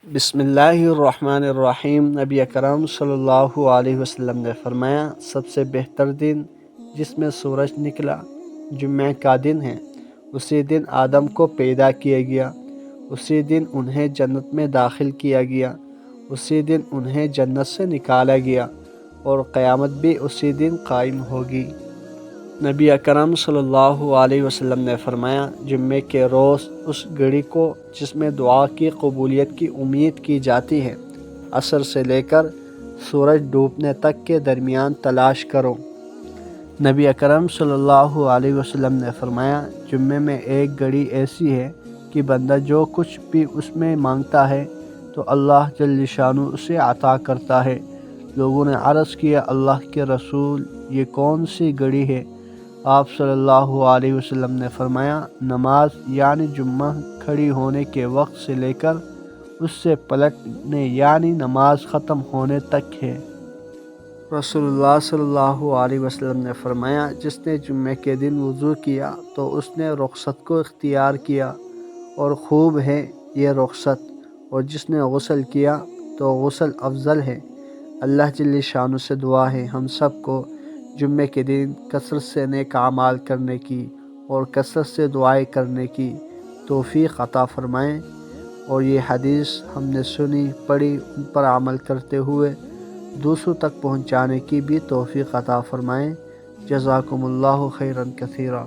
بسم اللہ الرحمن الرحیم۔ نبی اکرم صلی اللہ علیہ وسلم نے فرمایا، سب سے بہتر دن جس میں سورج نکلا جمعہ کا دن ہے۔ اسی دن آدم کو پیدا کیا گیا، اسی دن انہیں جنت میں داخل کیا گیا، اسی دن انہیں جنت سے نکالا گیا، اور قیامت بھی اسی دن قائم ہوگی۔ نبی اکرم صلی اللہ علیہ وسلم نے فرمایا، جمعے کے روز اس گھڑی کو جس میں دعا کی قبولیت کی امید کی جاتی ہے، عصر سے لے کر سورج ڈوبنے تک کے درمیان تلاش کرو۔ نبی اکرم صلی اللہ علیہ وسلم نے فرمایا، جمعے میں ایک گھڑی ایسی ہے کہ بندہ جو کچھ بھی اس میں مانگتا ہے تو اللہ جل شانہ اسے عطا کرتا ہے۔ لوگوں نے عرض کیا، اللہ کے رسول، یہ کون سی گھڑی ہے؟ آپ صلی اللہ علیہ وسلم نے فرمایا، نماز یعنی جمعہ کھڑی ہونے کے وقت سے لے کر اس سے پلٹنے یعنی نماز ختم ہونے تک ہے۔ رسول اللہ صلی اللہ علیہ وسلم نے فرمایا، جس نے جمعے کے دن وضو کیا تو اس نے رخصت کو اختیار کیا، اور خوب ہے یہ رخصت، اور جس نے غسل کیا تو غسل افضل ہے۔ اللہ جل شانہ سے دعا ہے ہم سب کو جمعے کے دن کثرت سے نیک اعمال کرنے کی اور کثرت سے دعائیں کرنے کی توفیق عطا فرمائیں، اور یہ حدیث ہم نے سنی پڑھی، ان پر عمل کرتے ہوئے دوسروں تک پہنچانے کی بھی توفیق عطا فرمائیں۔ جزاکم اللہ خیرا کثیرا۔